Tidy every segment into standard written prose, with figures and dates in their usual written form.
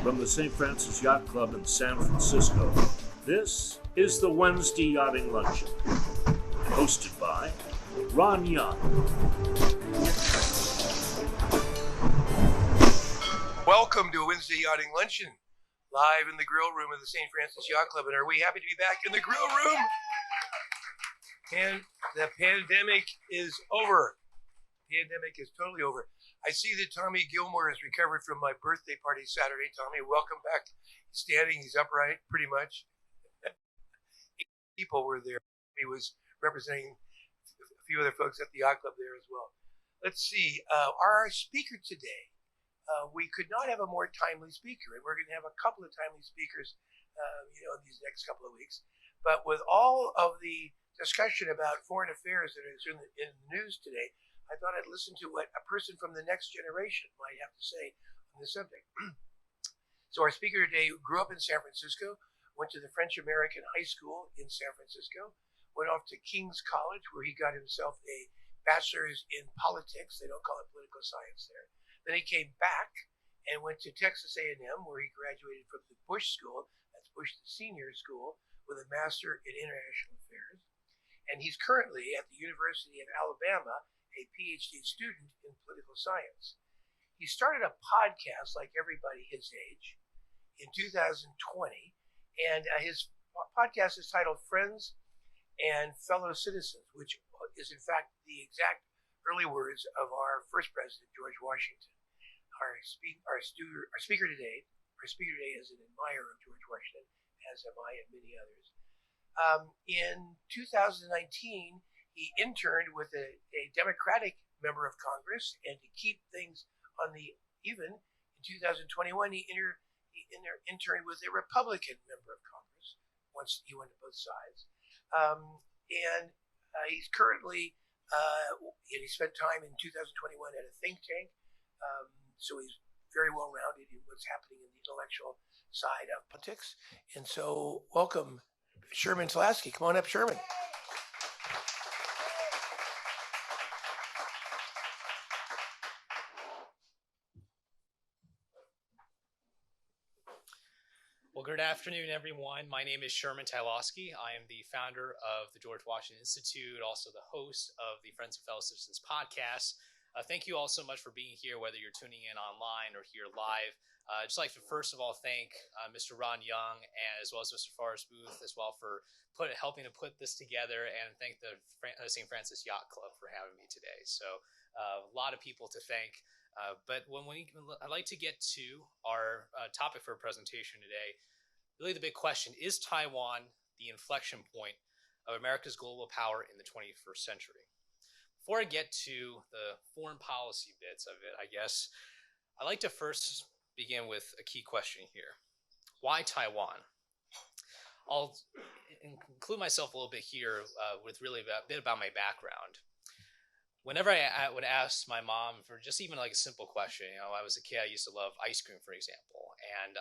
From the St. Francis Yacht Club in San Francisco, this is the Wednesday Yachting Luncheon, hosted by Ron Young. Welcome to a Wednesday Yachting Luncheon, live in the grill room of the St. Francis Yacht Club. And are we happy to be back in the grill room? And the pandemic is over. Pandemic is totally over. I see that Tommy Gilmore has recovered from my birthday party Saturday. Tommy, welcome back. He's standing, he's upright, pretty much. People were there. He was representing a few other folks at the yacht club there as well. Let's see. Our speaker today, we could not have a more timely speaker, and we're going to have a couple of timely speakers, these next couple of weeks. But with all of the discussion about foreign affairs that is in the news today, I thought I'd listen to what a person from the next generation might have to say on the subject. So our speaker today grew up in San Francisco, went to the French-American High School in San Francisco, went off to King's College, where he got himself a bachelor's in politics. They don't call it political science there. Then he came back and went to Texas A&M, where he graduated from the Bush School, that's Bush the Senior School, with a Master in International Affairs. And he's currently at the University of Alabama, a PhD student in political science. He started a podcast like everybody his age in 2020, and his podcast is titled Friends and Fellow Citizens, which is in fact the exact early words of our first president, George Washington. Our speaker today is an admirer of George Washington, as am I and many others. In 2019, he interned with a Democratic member of Congress, and to keep things on the even, in 2021 he interned with a Republican member of Congress. Once he went to both sides, he's currently he spent time in 2021 at a think tank, so he's very well rounded in what's happening in the intellectual side of politics. And so, welcome, Sherman Tylawsky. Come on up, Sherman. Well, good afternoon, everyone. My name is Sherman Tylawsky. I am the founder of the George Washington Institute, also the host of the Friends and Fellow Citizens podcast. Thank you all so much for being here, whether you're tuning in online or here live. I'd just like to first of all thank Mr. Ron Young, as well as Mr. Forrest Booth, as well for helping to put this together, and thank the St. Francis Yacht Club for having me today. So a lot of people to thank. But I'd like to get to our topic for a presentation today. Really the big question, is Taiwan the inflection point of America's global power in the 21st century? Before I get to the foreign policy bits of it, I guess, I'd like to first begin with a key question here. Why Taiwan? I'll include myself a little bit here with really a bit about my background. Whenever I would ask my mom for just even like a simple question, I was a kid, I used to love ice cream, for example, and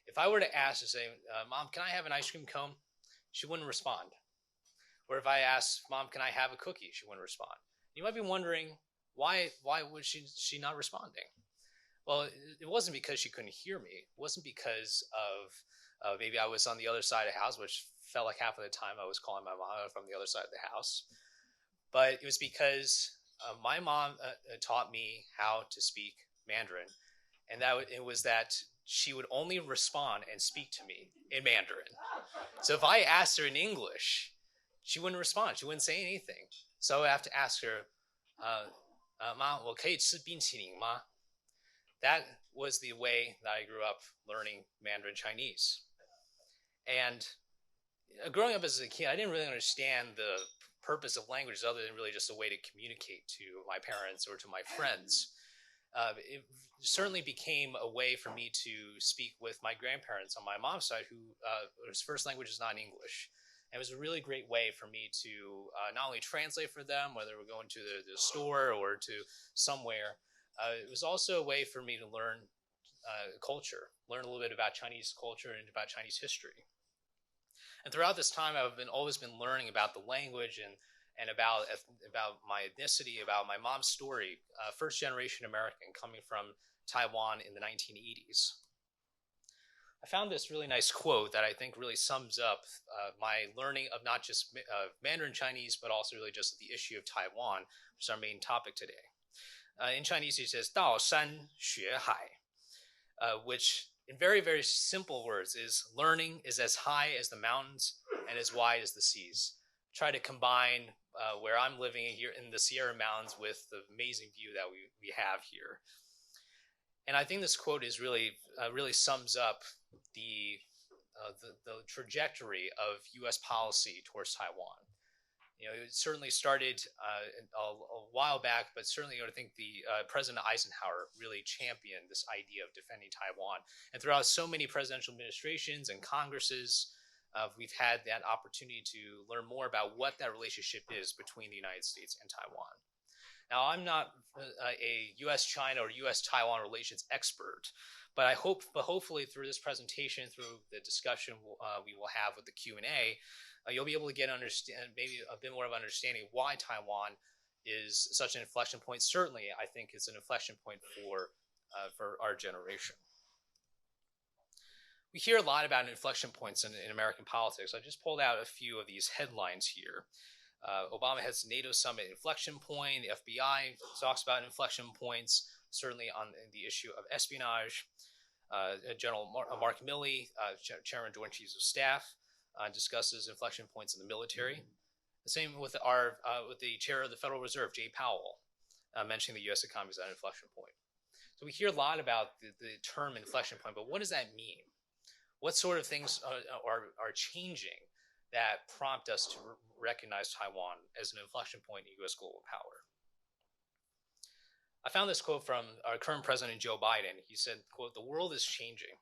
if I were to ask to say, Mom, can I have an ice cream cone? She wouldn't respond. Or if I asked, Mom, can I have a cookie? She wouldn't respond. You might be wondering, why was she not responding? Well, it wasn't because she couldn't hear me. It wasn't because of maybe I was on the other side of the house, which felt like half of the time I was calling my mom from the other side of the house. But it was because my mom taught me how to speak Mandarin, and it was that she would only respond and speak to me in Mandarin. So if I asked her in English, she wouldn't respond. She wouldn't say anything. So I would have to ask her, "我可以吃冰淇淋吗?" That was the way that I grew up learning Mandarin Chinese. And growing up as a kid, I didn't really understand the purpose of languages other than really just a way to communicate to my parents or to my friends. It certainly became a way for me to speak with my grandparents on my mom's side, whose first language is not English. And it was a really great way for me to not only translate for them, whether we're going to the store or to somewhere. It was also a way for me to learn culture, learn a little bit about Chinese culture and about Chinese history. And throughout this time, I've always been learning about the language and about my ethnicity, about my mom's story, first generation American coming from Taiwan in the 1980s. I found this really nice quote that I think really sums up my learning of not just Mandarin Chinese, but also really just the issue of Taiwan, which is our main topic today. In Chinese, he says, 道山学海, which in very, very simple words is learning is as high as the mountains and as wide as the seas. Try to combine where I'm living here in the Sierra Mountains with the amazing view that we have here. And I think this quote is really sums up the trajectory of U.S. policy towards Taiwan. It certainly started a while back, but certainly I think the President Eisenhower really championed this idea of defending Taiwan. And throughout so many presidential administrations and Congresses, we've had that opportunity to learn more about what that relationship is between the United States and Taiwan. Now, I'm not a U.S.-China or U.S.-Taiwan relations expert, but hopefully through this presentation, through the discussion we will have with the Q&A, you'll be able to get maybe a bit more of understanding why Taiwan is such an inflection point. Certainly, I think it's an inflection point for our generation. We hear a lot about inflection points in American politics. I just pulled out a few of these headlines here. Obama has NATO summit inflection point. The FBI talks about inflection points, certainly on the issue of espionage. General Mark Milley, Chairman Joint Chiefs of Staff, discusses inflection points in the military. The same with the chair of the Federal Reserve, Jay Powell, mentioning the U.S. economy as an inflection point. So we hear a lot about the term inflection point, but what does that mean? What sort of things are changing that prompt us to recognize Taiwan as an inflection point in U.S. global power? I found this quote from our current president, Joe Biden. He said, quote, "The world is changing.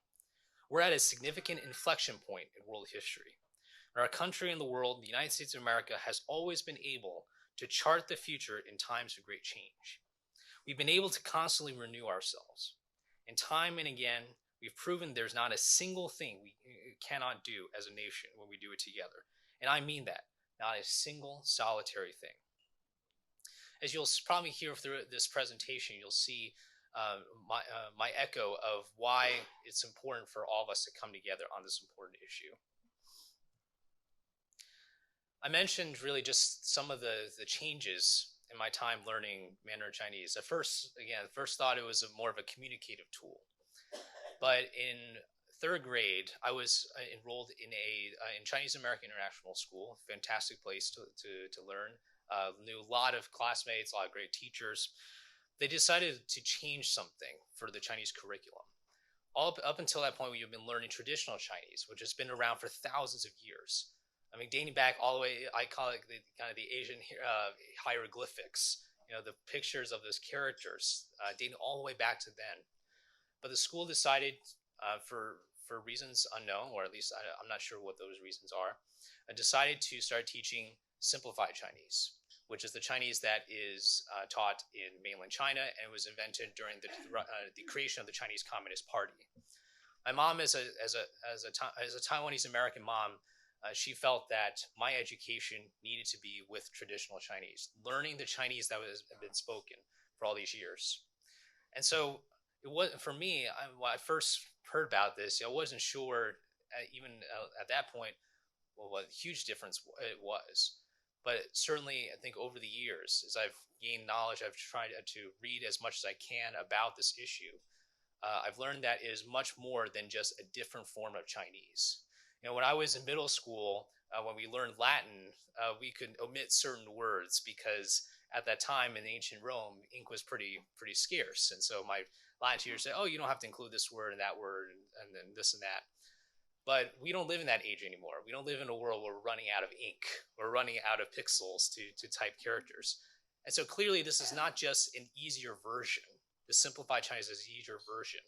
We're at a significant inflection point in world history. And our country and the world, the United States of America, has always been able to chart the future in times of great change. We've been able to constantly renew ourselves. And time and again, we've proven there's not a single thing we cannot do as a nation when we do it together. And I mean that, not a single solitary thing." As you'll probably hear through this presentation, you'll see my echo of why it's important for all of us to come together on this important issue. I mentioned really just some of the changes in my time learning Mandarin Chinese. At first thought it was more of a communicative tool. But in third grade, I was enrolled in Chinese American International School, fantastic place to learn. Knew a lot of classmates, a lot of great teachers. They decided to change something for the Chinese curriculum. Up until that point, we've been learning traditional Chinese, which has been around for thousands of years. I mean, dating back all the way, I call it the Asian hieroglyphics. The pictures of those characters dating all the way back to then. But the school decided, for reasons unknown, or at least I'm not sure what those reasons are, decided to start teaching simplified Chinese, which is the Chinese that is taught in mainland China and was invented during the creation of the Chinese Communist Party. My mom, as a Taiwanese American mom, she felt that my education needed to be with traditional Chinese, learning the Chinese that has been spoken for all these years. And so it was, for me, when I first heard about this, I wasn't sure, even at that point, what a huge difference it was. But certainly, I think over the years, as I've gained knowledge, I've tried to read as much as I can about this issue. I've learned that it is much more than just a different form of Chinese. When I was in middle school, when we learned Latin, we could omit certain words because at that time in ancient Rome, ink was pretty scarce. And so my Latin teacher said, "Oh, you don't have to include this word and that word and then this and that." But we don't live in that age anymore. We don't live in a world where we're running out of ink. We're running out of pixels to type characters. And so clearly this is not just an easier version. The simplified Chinese is an easier version.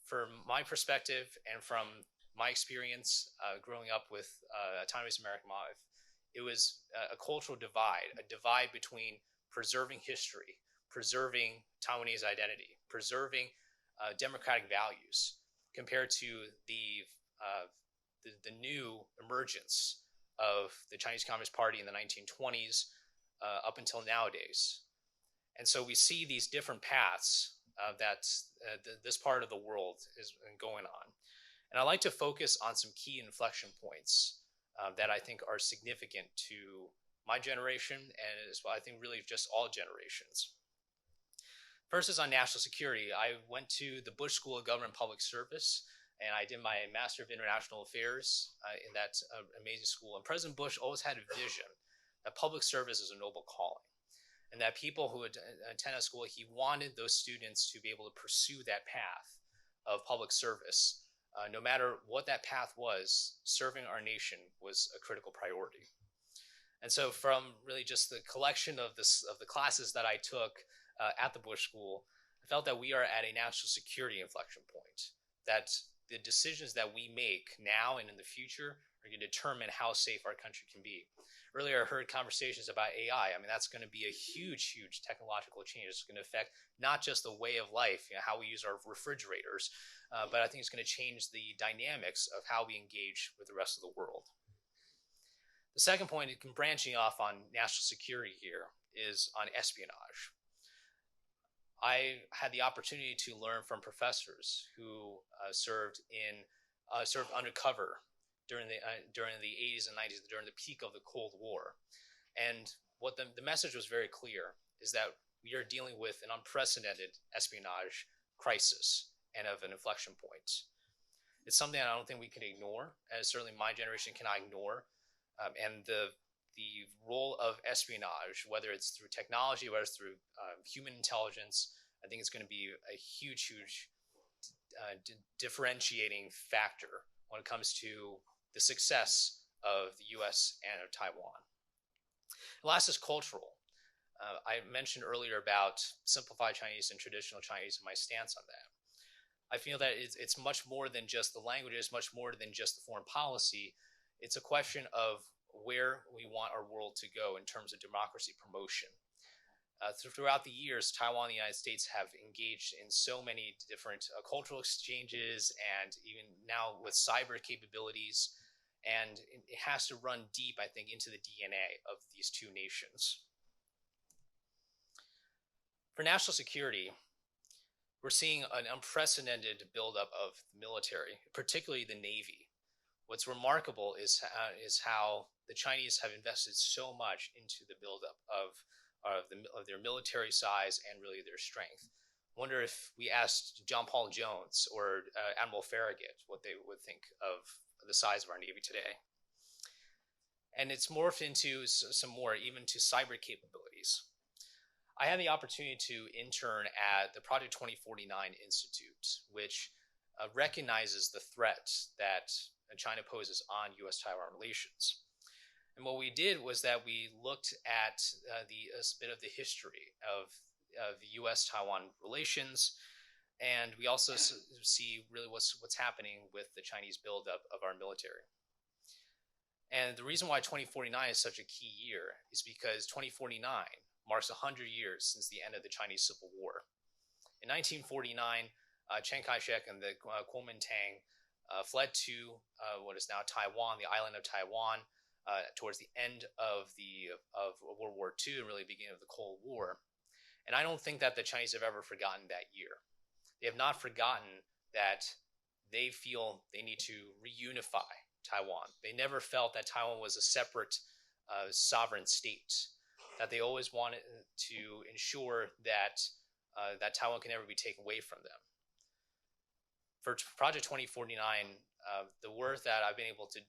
From my perspective and from my experience growing up with a Taiwanese American mom, it was a cultural divide, a divide between preserving history, preserving Taiwanese identity, preserving democratic values, compared to the new emergence of the Chinese Communist Party in the 1920s up until nowadays. And so we see these different paths that this part of the world is going on. And I'd like to focus on some key inflection points that I think are significant to my generation, and as well, I think really just all generations. First is on national security. I went to the Bush School of Government and Public Service, and I did my Master of International Affairs in that amazing school. And President Bush always had a vision that public service is a noble calling, and that people who would attend that school, he wanted those students to be able to pursue that path of public service. No matter what that path was, serving our nation was a critical priority. And so from really just the collection of the classes that I took at the Bush School, I felt that we are at a national security inflection point, that the decisions that we make now and in the future are going to determine how safe our country can be. Earlier, I heard conversations about AI. I mean, that's going to be a huge, huge technological change. It's going to affect not just the way of life, how we use our refrigerators, but I think it's going to change the dynamics of how we engage with the rest of the world. The second point, branching off on national security here, is on espionage. I had the opportunity to learn from professors who served undercover during the 80s and 90s, during the peak of the Cold War. And what the message was very clear is that we are dealing with an unprecedented espionage crisis and of an inflection point. It's something I don't think we can ignore, and certainly my generation cannot ignore. And the role of espionage, whether it's through technology, whether it's through human intelligence, I think it's going to be a huge, huge differentiating factor when it comes to the success of the U.S. and of Taiwan. The last is cultural. I mentioned earlier about simplified Chinese and traditional Chinese and my stance on that. I feel that it's much more than just the language, it's much more than just the foreign policy. It's a question of where we want our world to go in terms of democracy promotion. Throughout the years, Taiwan and the United States have engaged in so many different cultural exchanges, and even now with cyber capabilities, and it has to run deep, I think, into the DNA of these two nations. For national security, we're seeing an unprecedented buildup of the military, particularly the Navy. What's remarkable is how the Chinese have invested so much into the buildup of their military size and really their strength. I wonder if we asked John Paul Jones or Admiral Farragut what they would think of the size of our Navy today. And it's morphed into some more, even to cyber capabilities. I had the opportunity to intern at the Project 2049 Institute, which recognizes the threat that China poses on U.S.-Taiwan relations. And what we did was that we looked at a bit of the history of the U.S.-Taiwan relations, and we also see really what's happening with the Chinese buildup of our military. And the reason why 2049 is such a key year is because 2049 marks 100 years since the end of the Chinese Civil War. In 1949, Chiang Kai-shek and the Kuomintang fled to what is now Taiwan, the island of Taiwan, towards the end of World War II and really beginning of the Cold War. And I don't think that the Chinese have ever forgotten that year. They have not forgotten that they feel they need to reunify Taiwan. They never felt that Taiwan was a separate sovereign state, that they always wanted to ensure that Taiwan can never be taken away from them. For Project 2049, the work that I've been able to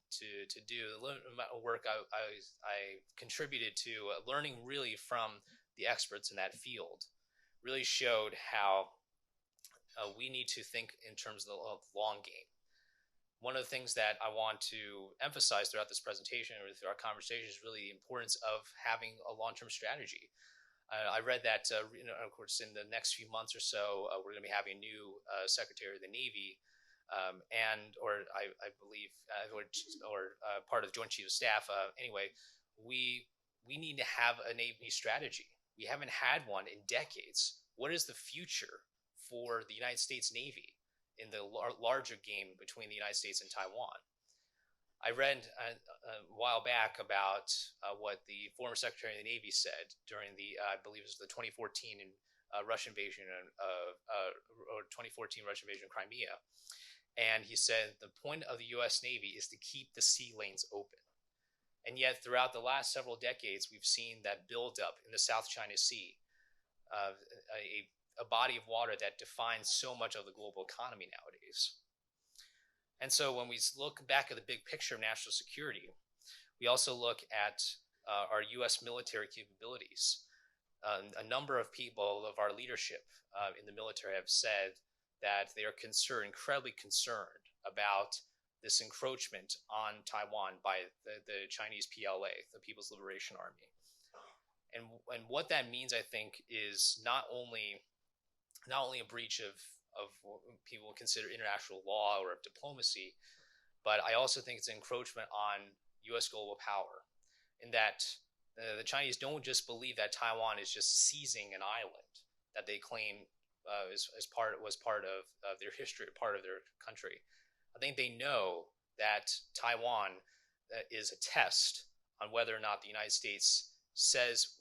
do, the work I contributed to learning really from the experts in that field, really showed how we need to think in terms of the long game. One of the things that I want to emphasize throughout this presentation or through our conversation is really the importance of having a long-term strategy. I read that, of course, in the next few months or so, we're going to be having a new Secretary of the Navy, I believe, part of the Joint Chiefs of Staff. Anyway, we need to have a Navy strategy. We haven't had one in decades. What is the future for the United States Navy in the larger game between the United States and Taiwan? I read a while back about what the former Secretary of the Navy said during the, I believe it was the 2014 Russian invasion or 2014 Russian invasion of Crimea. And he said the point of the U.S. Navy is to keep the sea lanes open. And yet, throughout the last several decades, we've seen that buildup in the South China Sea, a body of water that defines so much of the global economy nowadays. And so when we look back at the big picture of national security, we also look at our U.S. military capabilities. A number of people of our leadership in the military have said that they are incredibly concerned about this encroachment on Taiwan by the Chinese PLA, the People's Liberation Army. And what that means, I think, is not only a breach of what people consider international law or of diplomacy, but I also think it's an encroachment on U.S. global power, in that the Chinese don't just believe that Taiwan is just seizing an island that they claim was part of their history, part of their country. I think they know that Taiwan is a test on whether or not the United States says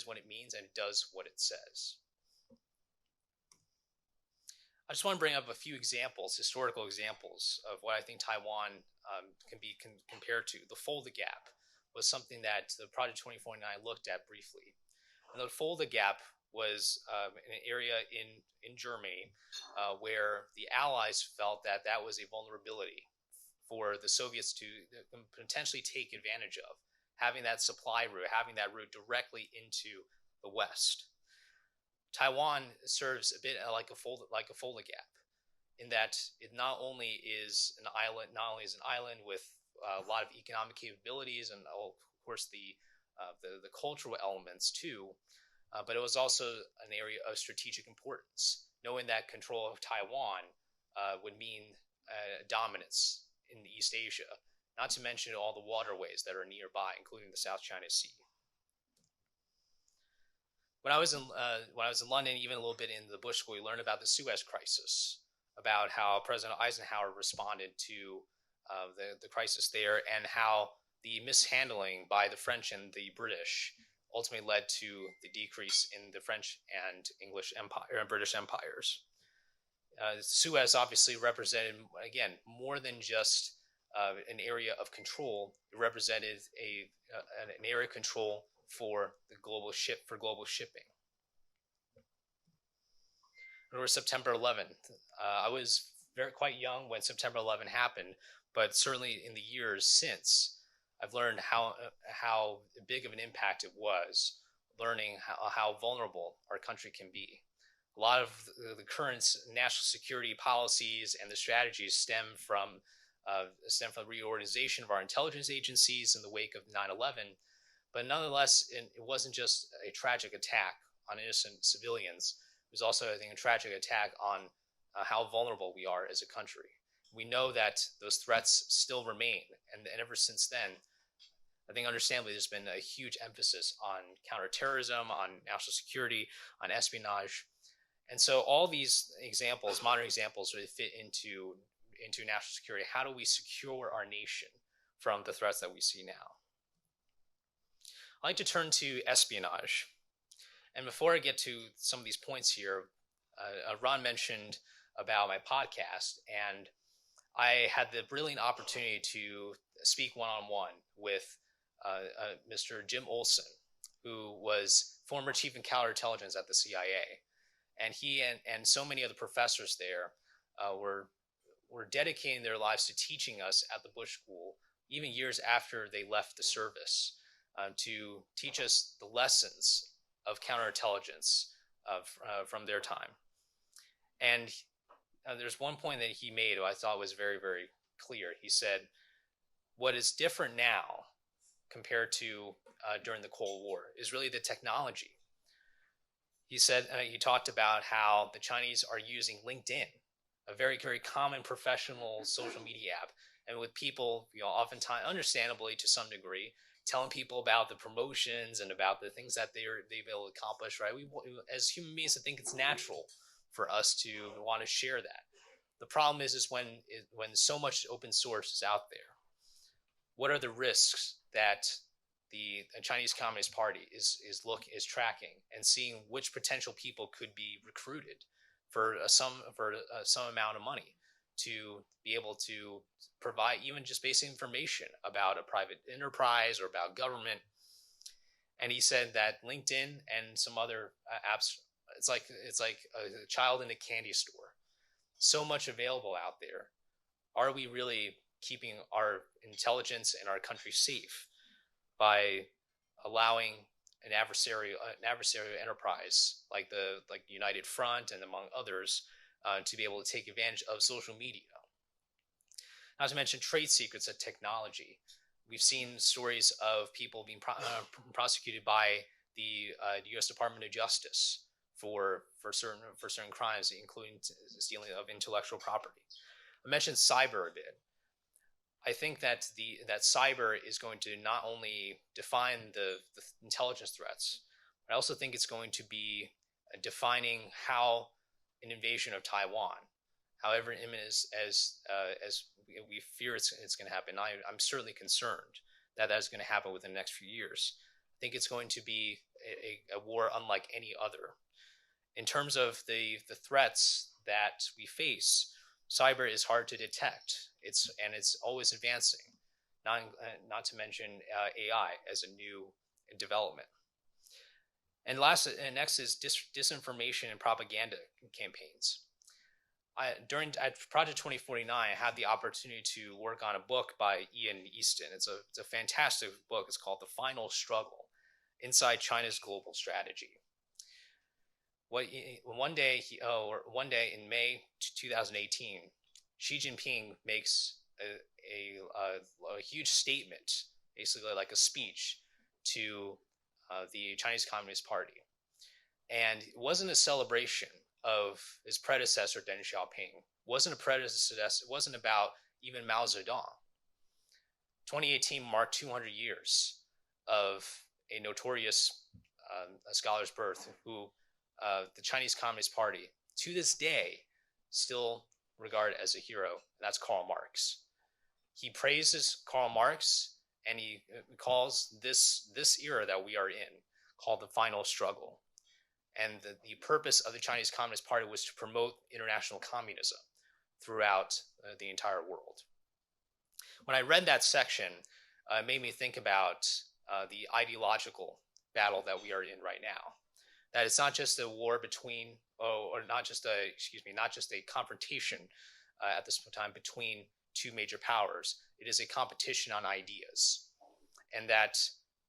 what it means and does what it says. I just want to bring up a few examples, historical examples of what I think Taiwan can be compared to. The Fulda Gap was something that the Project 2049 looked at briefly. And the Fulda Gap was an area in Germany where the Allies felt that was a vulnerability for the Soviets to potentially take advantage of, having that supply route, having that route directly into the West. Taiwan serves a bit like a Fulda Gap, in that it not only is an island with a lot of economic capabilities and of course the cultural elements too, but it was also an area of strategic importance. Knowing that control of Taiwan would mean dominance in East Asia, not to mention all the waterways that are nearby, including the South China Sea. When I was in London, even a little bit in the Bush School, we learned about the Suez Crisis, about how President Eisenhower responded to the crisis there, and how the mishandling by the French and the British ultimately led to the decrease in the French and English empire and British empires. Suez obviously represented, again, more than just an area of control. It represented an area of control for global shipping. Remember September 11th. I was quite young when September 11 happened, but certainly in the years since, I've learned how big of an impact it was, learning how vulnerable our country can be. A lot of the current national security policies and the strategies stem from the reorganization of our intelligence agencies in the wake of 9/11. But nonetheless, it wasn't just a tragic attack on innocent civilians. It was also, I think, a tragic attack on how vulnerable we are as a country. We know that those threats still remain. And ever since then, I think understandably, there's been a huge emphasis on counterterrorism, on national security, on espionage. And so all these examples, modern examples, really fit into national security. How do we secure our nation from the threats that we see now? I'd like to turn to espionage. And before I get to some of these points here, Ron mentioned about my podcast, and I had the brilliant opportunity to speak one-on-one with Mr. Jim Olson, who was former chief of counterintelligence at the CIA. And he and so many of the professors there were dedicating their lives to teaching us at the Bush School, even years after they left the service, to teach us the lessons of counterintelligence from their time. And there's one point that he made who I thought was very, very clear. He said, what is different now compared to during the Cold War is really the technology. He said, he talked about how the Chinese are using LinkedIn, a very, very common professional social media app, and with people, oftentimes, understandably to some degree, telling people about the promotions and about the things that they've been able to accomplish, right? We, as human beings, I think it's natural for us to want to share that. The problem is when so much open source is out there, what are the risks that the Chinese Communist Party is tracking and seeing which potential people could be recruited for some amount of money to be able to provide even just basic information about a private enterprise or about government. And he said that LinkedIn and some other apps, it's like a child in a candy store. So much available out there. Are we really keeping our intelligence and our country safe by allowing an adversarial enterprise like the United Front and among others to be able to take advantage of social media? Not to mention trade secrets of technology. We've seen stories of people being prosecuted by the U.S. Department of Justice for certain crimes, including stealing of intellectual property. I mentioned cyber a bit. I think that cyber is going to not only define the intelligence threats, but I also think it's going to be defining how an invasion of Taiwan, however imminent as we fear it's going to happen. I'm certainly concerned that is going to happen within the next few years. I think it's going to be a war unlike any other. In terms of the threats that we face, cyber is hard to detect. It's always advancing. Not to mention AI as a new development. And next is disinformation and propaganda campaigns. At Project 2049, I had the opportunity to work on a book by Ian Easton. It's a fantastic book. It's called The Final Struggle: Inside China's Global Strategy. One day in May 2018, Xi Jinping makes a huge statement, basically like a speech to the Chinese Communist Party. And it wasn't a celebration of his predecessor, Deng Xiaoping. It wasn't about even Mao Zedong. 2018 marked 200 years of a notorious scholar's birth who the Chinese Communist Party, to this day, still regard as a hero, and that's Karl Marx. He praises Karl Marx, and he calls this era that we are in called the final struggle. And the purpose of the Chinese Communist Party was to promote international communism throughout the entire world. When I read that section, it made me think about the ideological battle that we are in right now. That it's not just a war not just a confrontation at this time between two major powers. It is a competition on ideas, and that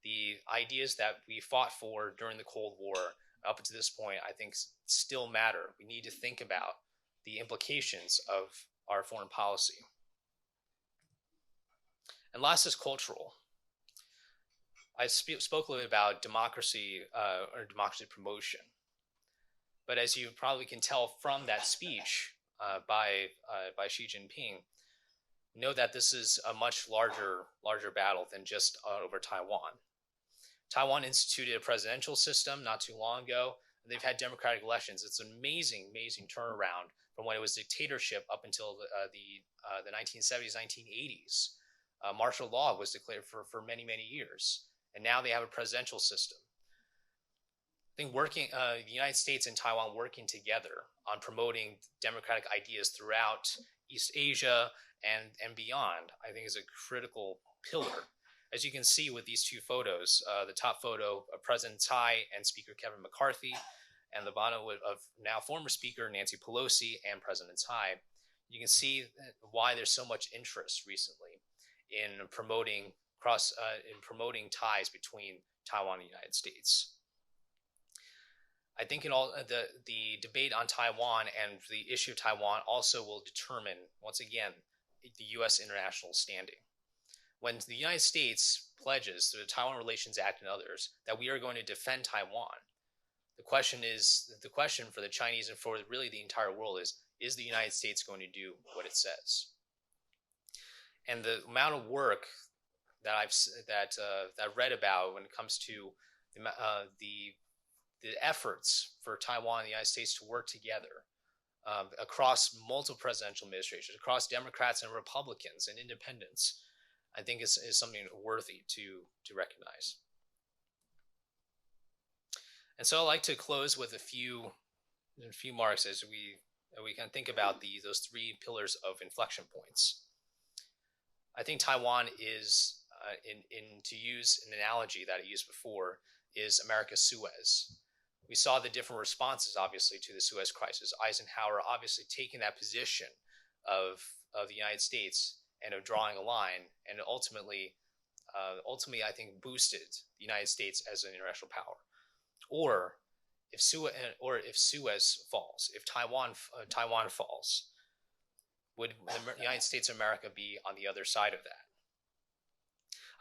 the ideas that we fought for during the Cold War up to this point, I think, still matter. We need to think about the implications of our foreign policy. And last is cultural. I spoke a little bit about democracy or democracy promotion. But as you probably can tell from that speech by Xi Jinping, know that this is a much larger battle than just over Taiwan. Taiwan instituted a presidential system not too long ago. They've had democratic elections. It's an amazing turnaround from when it was dictatorship up until the 1970s, 1980s. Martial law was declared for many years, and now they have a presidential system. I think the United States and Taiwan working together on promoting democratic ideas throughout East Asia and beyond, I think is a critical pillar. As you can see with these two photos, the top photo of President Tsai and Speaker Kevin McCarthy, and the bottom of now former Speaker Nancy Pelosi and President Tsai, you can see why there's so much interest recently in promoting ties between Taiwan and the United States. I think the debate on Taiwan and the issue of Taiwan also will determine, once again, the U.S. international standing. When the United States pledges through the Taiwan Relations Act and others that we are going to defend Taiwan, the question for the Chinese and for really the entire world is the United States going to do what it says? And the amount of work that I've read about when it comes to the efforts for Taiwan and the United States to work together across multiple presidential administrations, across Democrats and Republicans and independents, I think is something worthy to recognize. And so I'd like to close with a few marks as we can think about those three pillars of inflection points. I think Taiwan is, to use an analogy that I used before, is America's Suez. We saw the different responses, obviously, to the Suez Crisis. Eisenhower obviously taking that position of the United States and of drawing a line, and ultimately, I think, boosted the United States as an international power. Or if Suez falls, if Taiwan falls, would the United States of America be on the other side of that?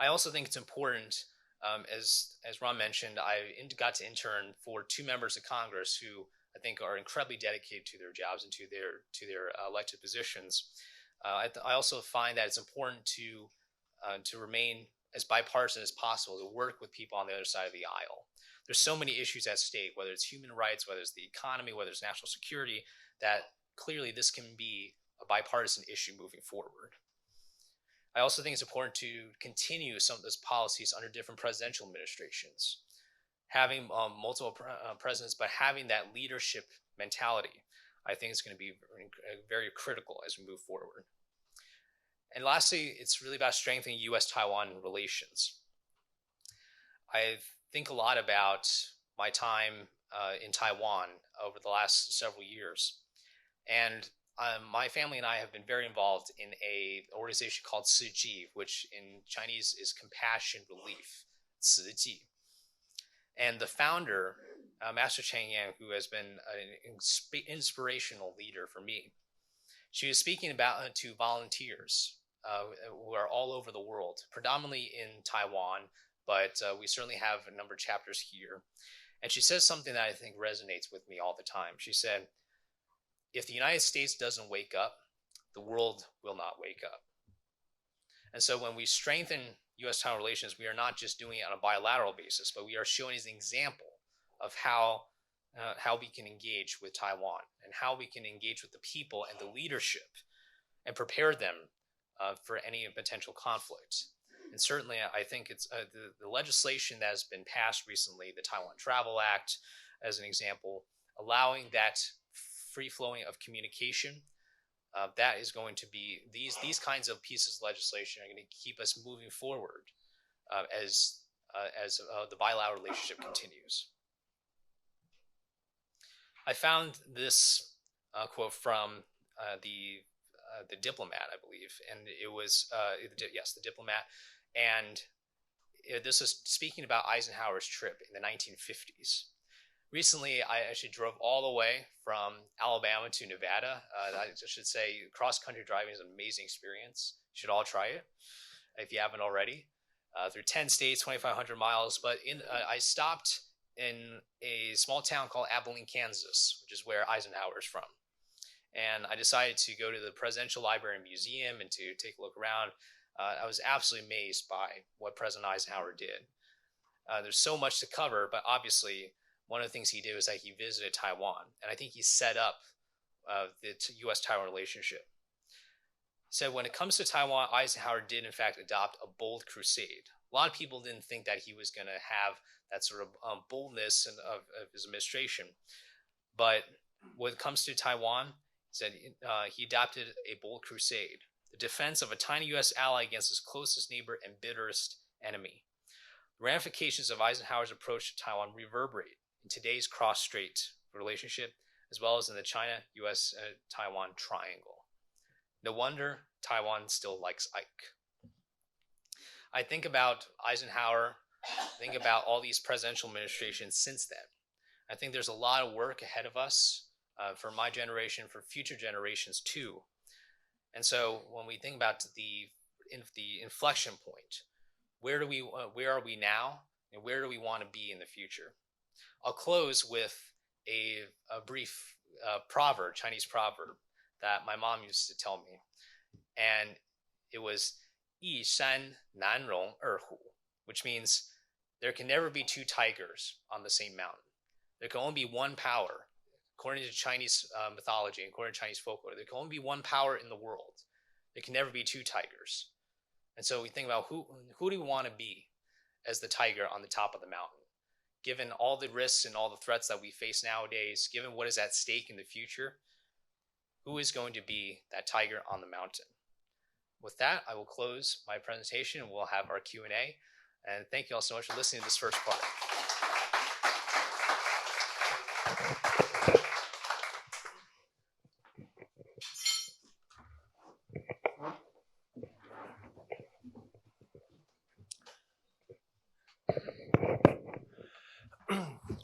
I also think it's important, as Ron mentioned, I got to intern for two members of Congress who I think are incredibly dedicated to their jobs and to their elected positions. I also find that it's important to remain as bipartisan as possible, to work with people on the other side of the aisle. There's so many issues at stake, whether it's human rights, whether it's the economy, whether it's national security, that clearly this can be a bipartisan issue moving forward. I also think it's important to continue some of those policies under different presidential administrations. Having multiple presidents, but having that leadership mentality, I think is going to be very critical as we move forward. And lastly, it's really about strengthening U.S.-Taiwan relations. I think a lot about my time in Taiwan over the last several years. And my family and I have been very involved in an organization called Ciji, which in Chinese is Compassion Relief, Ciji. And the founder, Master Cheng Yan, who has been an inspirational leader for me, she was speaking about to volunteers who are all over the world, predominantly in Taiwan, but we certainly have a number of chapters here. And she says something that I think resonates with me all the time. She said, if the United States doesn't wake up, the world will not wake up. And so when we strengthen U.S.-Taiwan relations, we are not just doing it on a bilateral basis, but we are showing as an example of how we can engage with Taiwan and how we can engage with the people and the leadership and prepare them for any potential conflict. And certainly, I think it's the legislation that has been passed recently, the Taiwan Travel Act, as an example, allowing that free flowing of communication. That is going to be these kinds of pieces of legislation are going to keep us moving forward as the bilateral relationship continues. I found this quote from the Diplomat, I believe, and it was the Diplomat, and this is speaking about Eisenhower's trip in the 1950s. Recently, I actually drove all the way from Alabama to Nevada. I should say cross-country driving is an amazing experience. You should all try it if you haven't already. Through 10 states, 2,500 miles. But I stopped in a small town called Abilene, Kansas, which is where Eisenhower is from. And I decided to go to the Presidential Library and Museum and to take a look around. I was absolutely amazed by what President Eisenhower did. There's so much to cover, but obviously, one of the things he did was that he visited Taiwan, and I think he set up the U.S.-Taiwan relationship. So when it comes to Taiwan, Eisenhower did in fact adopt a bold crusade. A lot of people didn't think that he was going to have that sort of boldness of his administration, but when it comes to Taiwan, he adopted a bold crusade, the defense of a tiny U.S. ally against his closest neighbor and bitterest enemy. The ramifications of Eisenhower's approach to Taiwan reverberate in today's cross-strait relationship, as well as in the China-U.S.-Taiwan triangle. No wonder Taiwan still likes Ike. I think about Eisenhower, think about all these presidential administrations since then. I think there's a lot of work ahead of us for my generation, for future generations too. And so when we think about the inflection point, where are we now, and where do we want to be in the future? I'll close with a brief proverb, Chinese proverb, that my mom used to tell me. And it was, 一山难容二虎, which means there can never be two tigers on the same mountain. There can only be one power. According to Chinese mythology, according to Chinese folklore, there can only be one power in the world. There can never be two tigers. And so we think about who do we want to be as the tiger on the top of the mountain? Given all the risks and all the threats that we face nowadays, given what is at stake in the future, who is going to be that tiger on the mountain? With that, I will close my presentation and we'll have our Q&A. And thank you all so much for listening to this first part.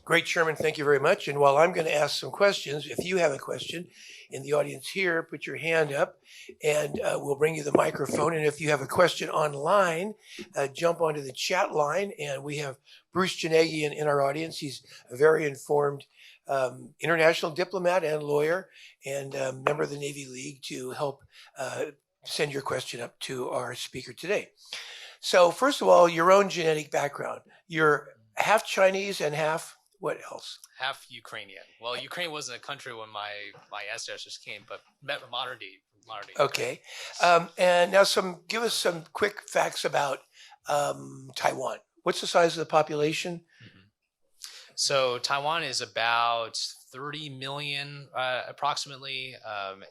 Great, Sherman. Thank you very much. And while I'm going to ask some questions, if you have a question in the audience here, put your hand up and we'll bring you the microphone. And if you have a question online, jump onto the chat line. And we have Bruce Janagian in our audience. He's a very informed international diplomat and lawyer and member of the Navy League to help send your question up to our speaker today. So first of all, your own genetic background. You're half Chinese and half what else? Half Ukrainian. Well, Ukraine wasn't a country when my ancestors came, but modern day. Okay. And now give us some quick facts about Taiwan. What's the size of the population? Mm-hmm. So Taiwan is about 30 million approximately.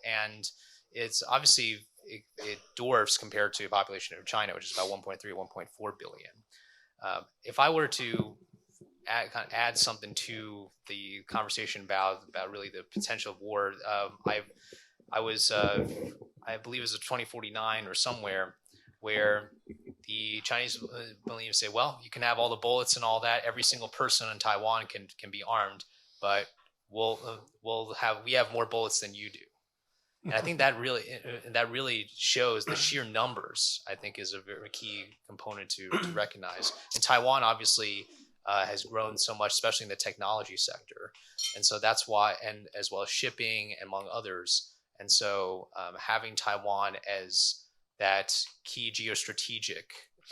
And it's obviously, it dwarfs compared to the population of China, which is about 1.3, 1.4 billion. If I were to add something to the conversation about really the potential of war, I believe it was 2049 or somewhere where the Chinese believe say, well, you can have all the bullets and all that. Every single person in Taiwan can be armed, but we have more bullets than you do. And I think that really shows the sheer numbers. I think is a very key component to recognize. And Taiwan obviously has grown so much, especially in the technology sector, and so that's why, and as well as shipping, among others. And so having Taiwan as that key geostrategic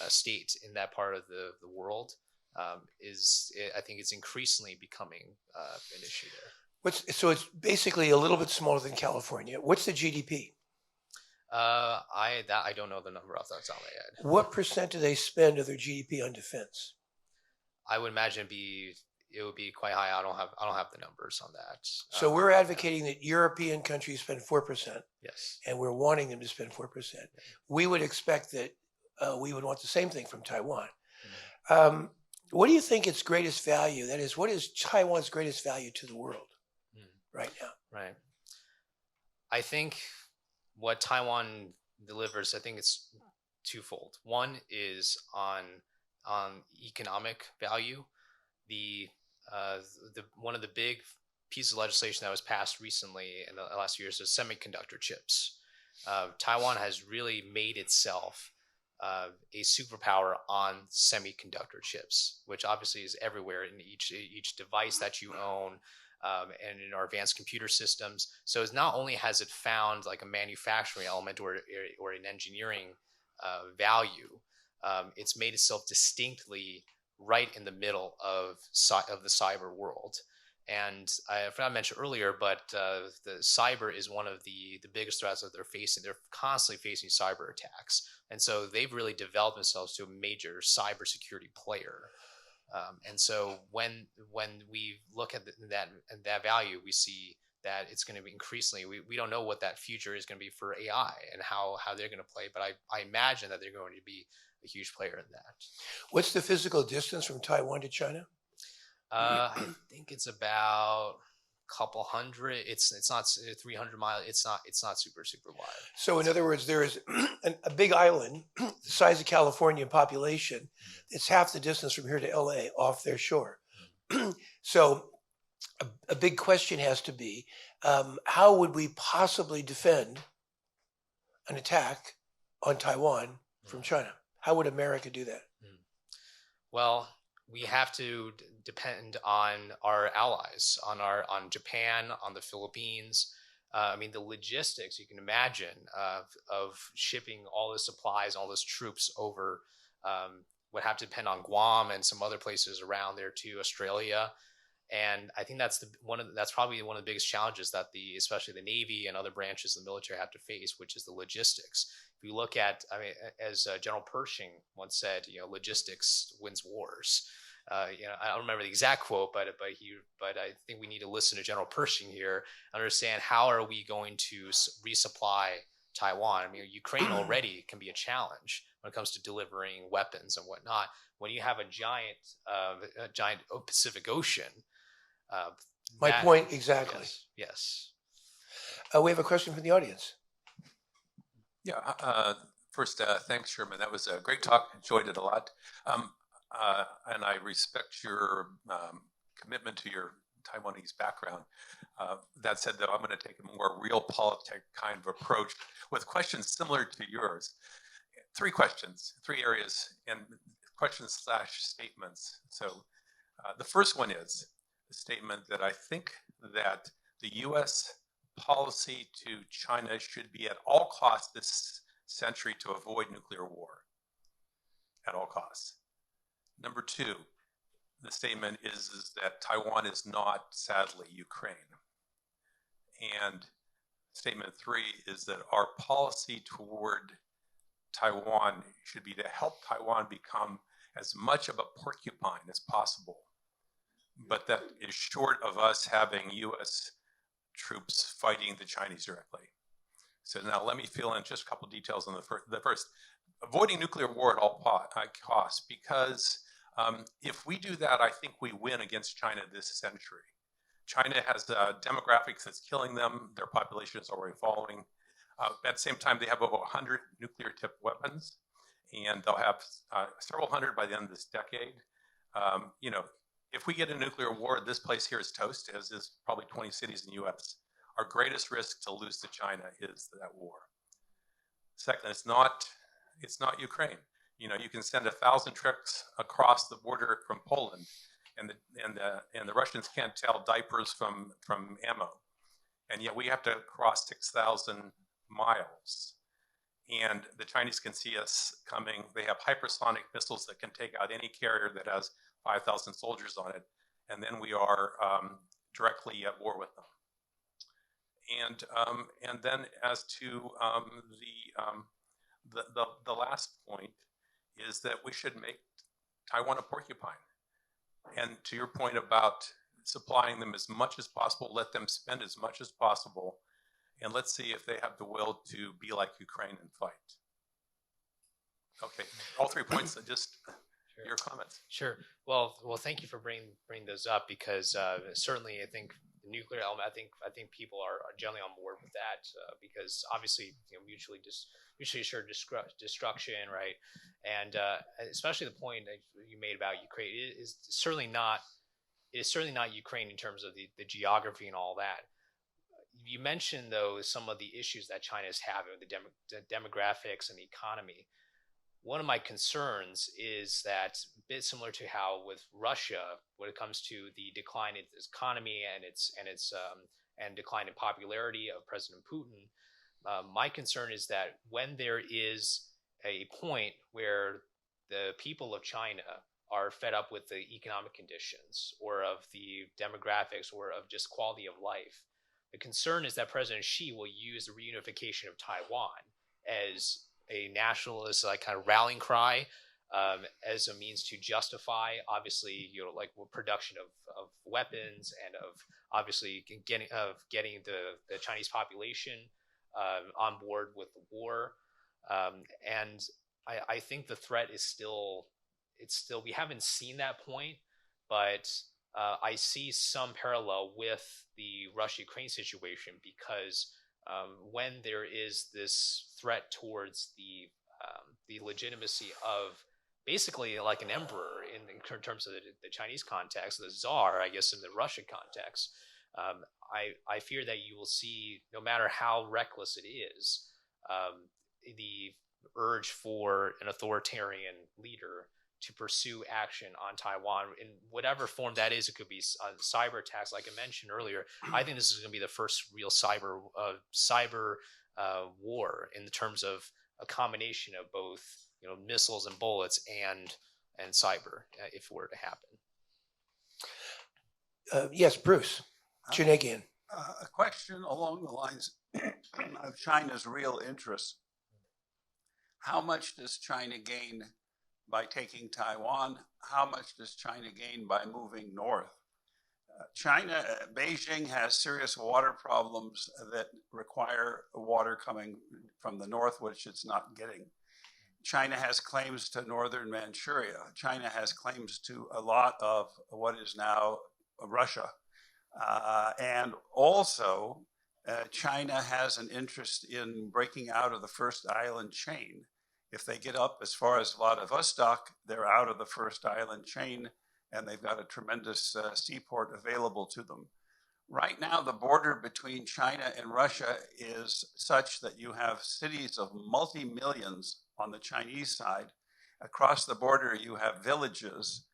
state in that part of the world I think it's increasingly becoming an issue there. So it's basically a little bit smaller than California. What's the GDP? I don't know the number off the top of my head. What percent do they spend of their GDP on defense? I would imagine it would be quite high. I don't have the numbers on that. So we're advocating that European countries spend 4%. Yes. And we're wanting them to spend 4%. We would expect that we would want the same thing from Taiwan. Mm-hmm. What do you think its greatest value? That is, what is Taiwan's greatest value to the world right now? Right. I think what Taiwan delivers, I think it's twofold. One is on economic value. The one of the big pieces of legislation that was passed recently in the last few years is semiconductor chips. Taiwan has really made itself a superpower on semiconductor chips, which obviously is everywhere in each device that you own, and in our advanced computer systems. So it's not only has it found like a manufacturing element or an engineering value, it's made itself distinctly right in the middle of the cyber world. And I forgot to mention earlier, but the cyber is one of the biggest threats that they're facing. They're constantly facing cyber attacks. And so they've really developed themselves to a major cybersecurity player. And so when we look at that value, we see that it's going to be increasingly, we don't know what that future is going to be for AI and how they're going to play, but I imagine that they're going to be a huge player in that. What's the physical distance from Taiwan to China? I think it's about a couple hundred. It's not 300 miles. It's not super wide. So in other words, there is a big island the size of California in population. It's half the distance from here to LA off their shore. So a big question has to be, how would we possibly defend an attack on Taiwan from China? How would America do that? Well, we have to depend on our allies, on Japan, on the Philippines. I mean, the logistics, you can imagine, of shipping all the supplies, all those troops over, would have to depend on Guam and some other places around there too, Australia. And I think that's probably one of the biggest challenges that especially the Navy and other branches of the military have to face, which is the logistics. if you look at, I mean, as General Pershing once said, logistics wins wars. I don't remember the exact quote, but I think we need to listen to General Pershing here, understand how are we going to resupply Taiwan. I mean, Ukraine already can be a challenge when it comes to delivering weapons and whatnot. When you have a giant Pacific Ocean, my point exactly. Yes. We have a question from the audience. Yeah. First, thanks, Sherman. That was a great talk. Enjoyed it a lot. And I respect your commitment to your Taiwanese background. That said, though, I'm going to take a more realpolitik kind of approach with questions similar to yours. 3 questions, 3 areas, and questions/statements. So the first one is a statement that I think that the U.S. policy to China should be at all costs this century to avoid nuclear war, at all costs. Number 2, the statement is that Taiwan is not, sadly, Ukraine. And statement 3 is that our policy toward Taiwan should be to help Taiwan become as much of a porcupine as possible. But that is short of us having U.S. troops fighting the Chinese directly. So now let me fill in just a couple details on the first. Avoiding nuclear war at all costs, because if we do that, I think we win against China this century. China has demographics that's killing them. Their population is already falling. At the same time, they have over 100 nuclear-tipped weapons, and they'll have several hundred by the end of this decade. If we get a nuclear war, this place here is toast, as is probably 20 cities in the U.S. Our greatest risk to lose to China is that war. Second, it's not Ukraine. You can send 1,000 trucks across the border from Poland, and the Russians can't tell diapers from ammo, and yet we have to cross 6,000 miles. And the Chinese can see us coming. They have hypersonic missiles that can take out any carrier that has 5,000 soldiers on it, and then we are directly at war with them. And then as to the last point is that we should make Taiwan a porcupine. And to your point about supplying them as much as possible, let them spend as much as possible, and let's see if they have the will to be like Ukraine and fight. Okay, all 3 points, just sure. Your comments. Sure. Well, thank you for bringing those up, because certainly I think the nuclear element, I think people are generally on board with that, because obviously mutually assured destruction, right? And especially the point that you made about Ukraine, it is certainly not Ukraine in terms of the geography and all that. You mentioned, though, some of the issues that China is having with the demographics and the economy. One of my concerns is that, a bit similar to how with Russia, when it comes to the decline in its economy and decline in popularity of President Putin, my concern is that when there is a point where the people of China are fed up with the economic conditions or of the demographics or of just quality of life, the concern is that President Xi will use the reunification of Taiwan as a nationalist kind of rallying cry, as a means to justify, obviously, production of weapons and of obviously getting the Chinese population on board with the war. And I think the threat is still we haven't seen that point, but I see some parallel with the Russia-Ukraine situation, because when there is this threat towards the legitimacy of basically like an emperor in terms of the Chinese context, the czar, I guess, in the Russia context, I fear that you will see, no matter how reckless it is, the urge for an authoritarian leader to pursue action on Taiwan in whatever form that is. It could be cyber attacks, like I mentioned earlier. I think this is going to be the first real cyber war in terms of a combination of both, missiles and bullets and cyber, if it were to happen. Yes, Bruce Chinagian. A question along the lines of China's real interests. how much does China gain by taking Taiwan? How much does China gain by moving north? Beijing has serious water problems that require water coming from the north, which it's not getting. China has claims to northern Manchuria. China has claims to a lot of what is now Russia. And also, China has an interest in breaking out of the first island chain. If they get up as far as Vladivostok, they're out of the first island chain, and they've got a tremendous seaport available to them. Right now, the border between China and Russia is such that you have cities of multi-millions on the Chinese side. Across the border, you have villages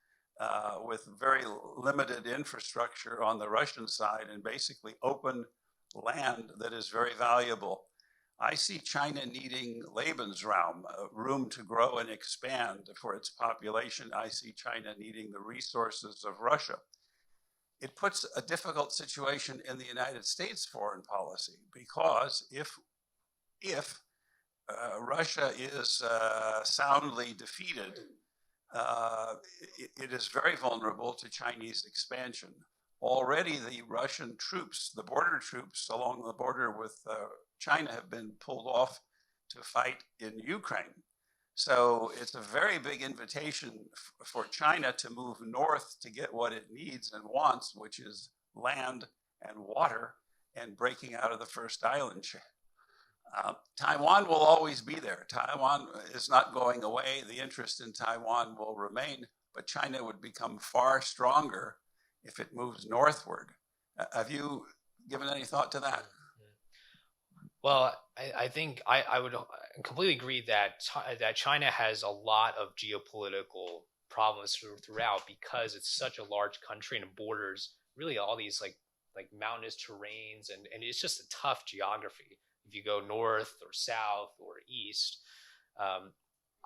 with very limited infrastructure on the Russian side and basically open land that is very valuable. I see China needing Lebensraum, room to grow and expand for its population. I see China needing the resources of Russia. It puts a difficult situation in the United States foreign policy, because if Russia is soundly defeated, it is very vulnerable to Chinese expansion. Already the Russian troops, the border troops along the border with China, have been pulled off to fight in Ukraine. So it's a very big invitation for China to move north to get what it needs and wants, which is land and water and breaking out of the first island chain. Taiwan will always be there. Taiwan is not going away. The interest in Taiwan will remain, but China would become far stronger if it moves northward. Have you given any thought to that? Well, I think I would completely agree that China has a lot of geopolitical problems throughout, because it's such a large country and it borders really all these like mountainous terrains, and it's just a tough geography. If you go north or south or east,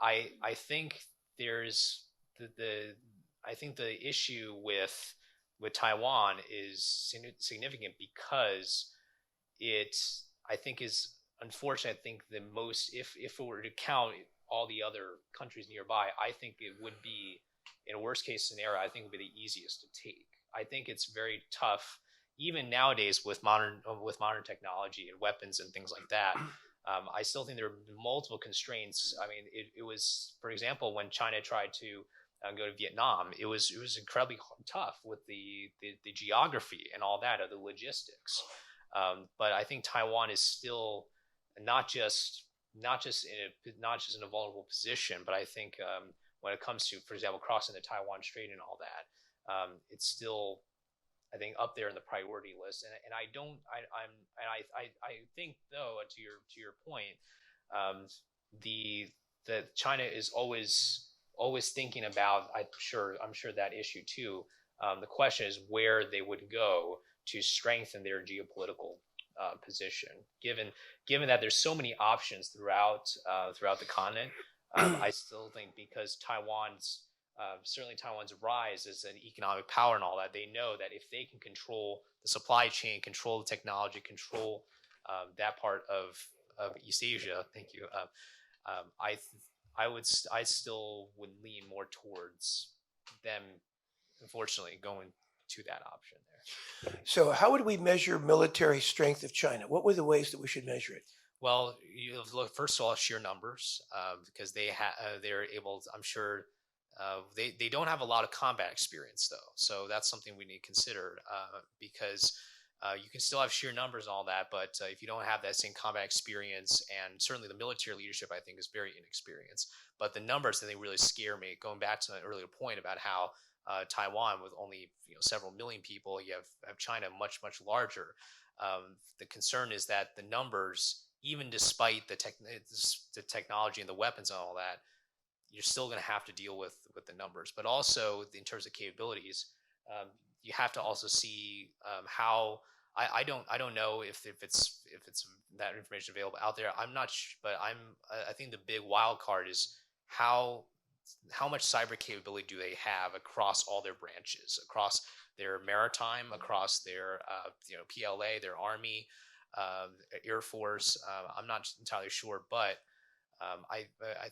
I think there's the issue with Taiwan is significant because I think is unfortunate. I think the most, if it were to count all the other countries nearby, I think it would be, in a worst case scenario, I think it would be the easiest to take. I think it's very tough, even nowadays with modern technology and weapons and things like that. I still think there are multiple constraints. I mean, it was, for example, when China tried to go to Vietnam, it was incredibly tough with the geography and all that, of the logistics. But I think Taiwan is still not just in a vulnerable position, but I think when it comes to, for example, crossing the Taiwan Strait and all that, it's still, I think, up there in the priority list. And I think, though, to your point, that China is always thinking about, I'm sure that issue too. The question is where they would go to strengthen their geopolitical position, given that there's so many options throughout the continent. I still think, because Taiwan's rise as an economic power and all that, they know that if they can control the supply chain, control the technology, control that part of East Asia, thank you, I still would lean more towards them, unfortunately, going to that option there. So how would we measure military strength of China? What were the ways that we should measure it? Well, you look, first of all, sheer numbers, because they're able to, I'm sure, they don't have a lot of combat experience, though. So that's something we need to consider, because you can still have sheer numbers and all that, but if you don't have that same combat experience, and certainly the military leadership, I think, is very inexperienced. But the numbers, they really scare me. Going back to an earlier point about how Taiwan, with only several million people, you have China much larger. The concern is that the numbers, even despite the technology and the weapons and all that, you're still going to have to deal with the numbers. But also, in terms of capabilities, you have to also see how. I don't know if it's that information available out there. I'm not, but I think the big wild card is how much cyber capability do they have across all their branches, across their maritime, across their PLA, their Army, Air Force. I'm not entirely sure, but I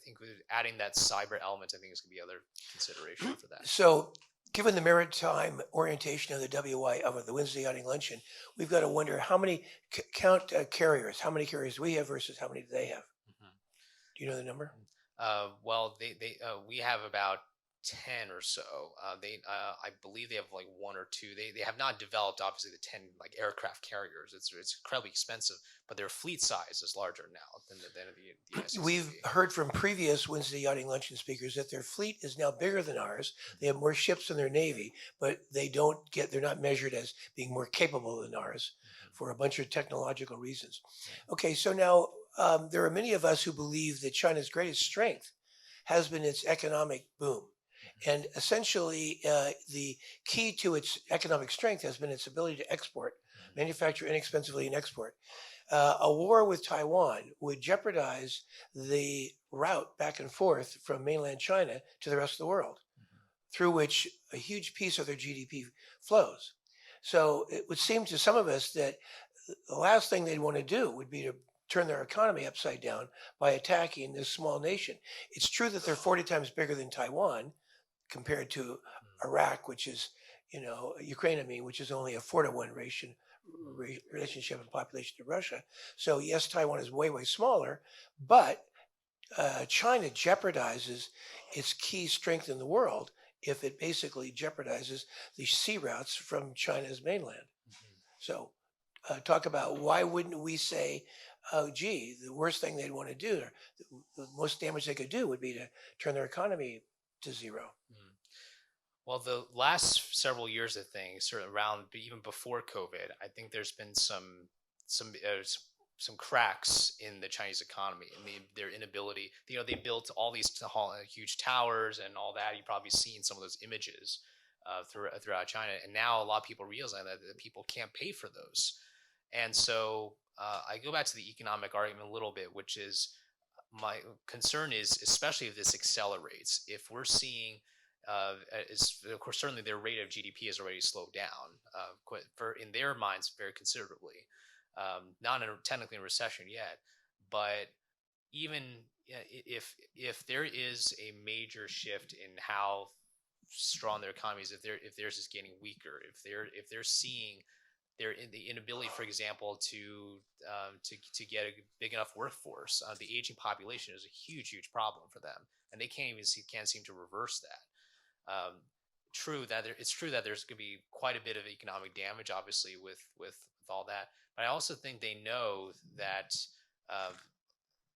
think adding that cyber element, I think is going to be other consideration for that. So, given the maritime orientation of the WYL, of the Wednesday Yachting Luncheon, we've got to wonder how many carriers. How many carriers do we have versus how many do they have? Mm-hmm. Do you know the number? Well, we have about 10 or so. I believe they have like one or two. They have not developed obviously the 10 like aircraft carriers. It's incredibly expensive, but their fleet size is larger now than the SEC. We've heard from previous Wednesday Yachting Luncheon speakers that their fleet is now bigger than ours. They have more ships in their Navy, but they're not measured as being more capable than ours for a bunch of technological reasons. Okay, so now there are many of us who believe that China's greatest strength has been its economic boom. And essentially, the key to its economic strength has been its ability to export, manufacture inexpensively and export. A war with Taiwan would jeopardize the route back and forth from mainland China to the rest of the world, through which a huge piece of their GDP flows. So it would seem to some of us that the last thing they'd want to do would be to turn their economy upside down by attacking this small nation. It's true that they're 40 times bigger than Taiwan compared to Iraq, which is, Ukraine, which is only a 4-to-1 relationship in population to Russia. So yes, Taiwan is way, way smaller, but China jeopardizes its key strength in the world if it basically jeopardizes the sea routes from China's mainland. So talk about why wouldn't we say, oh, gee, the worst thing they'd want to do, or the most damage they could do would be to turn their economy to zero. Well, the last several years of things, sort of around even before COVID, I think there's been some cracks in the Chinese economy and their inability. They built all these huge towers and all that. You've probably seen some of those images throughout China, and now a lot of people realize that people can't pay for those. And so I go back to the economic argument a little bit, which is my concern is, especially if this accelerates, if we're seeing, of course, certainly their rate of GDP has already slowed down, in their minds, very considerably. Not technically in recession yet, but even if there is a major shift in how strong their economy is, if theirs is getting weaker, if they're seeing the inability, for example, to get a big enough workforce, the aging population is a huge problem for them, and they can't seem to reverse that. It's true that there's going to be quite a bit of economic damage, obviously, with all that. But I also think they know that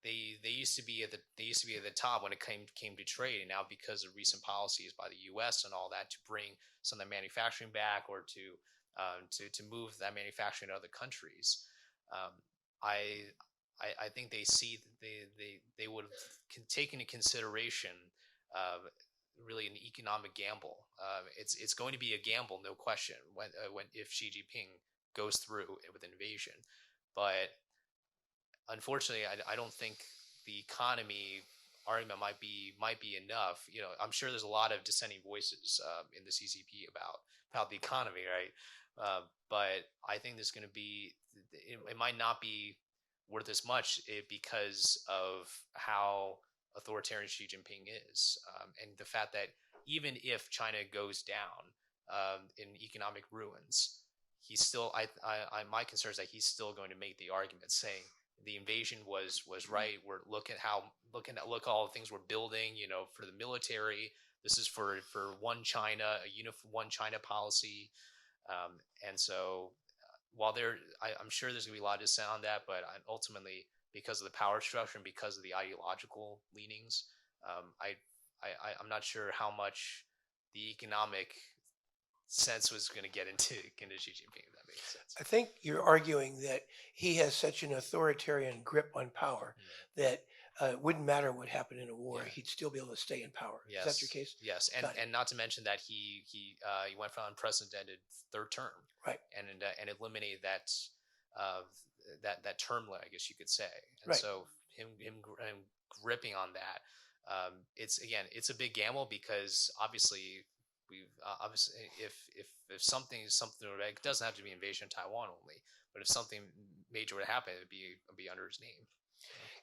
they used to be at the top when it came to trade, and now because of recent policies by the U.S. and all that to bring some of the manufacturing back or to move that manufacturing to other countries, I think they see they would have taken into consideration really an economic gamble. It's going to be a gamble, no question, if Xi Jinping goes through with invasion. But unfortunately, I don't think the economy argument might be enough. I'm sure there's a lot of dissenting voices in the CCP about the economy, right? But I think there's going to be, it might not be worth as much because of how authoritarian Xi Jinping is, and the fact that even if China goes down in economic ruins, he's still. My concern is that he's still going to make the argument saying the invasion was right. We're look at all the things we're building. For the military, this is for one China, one China policy, and so while I'm sure there's going to be a lot of dissent on that, but ultimately, because of the power structure and because of the ideological leanings, I'm not sure how much the economic sense was going to get into Xi Jinping, if that makes sense. I think you're arguing that he has such an authoritarian grip on power that it wouldn't matter what happened in a war, he'd still be able to stay in power. Yes. Is that your case? Yes, and not to mention that he went for an unprecedented third term, right, and eliminated that term limit, I guess you could say. And right. So him gripping on that, it's a big gamble, because obviously if something, it doesn't have to be invasion of Taiwan only, but if something major would happen, it'd be under his name.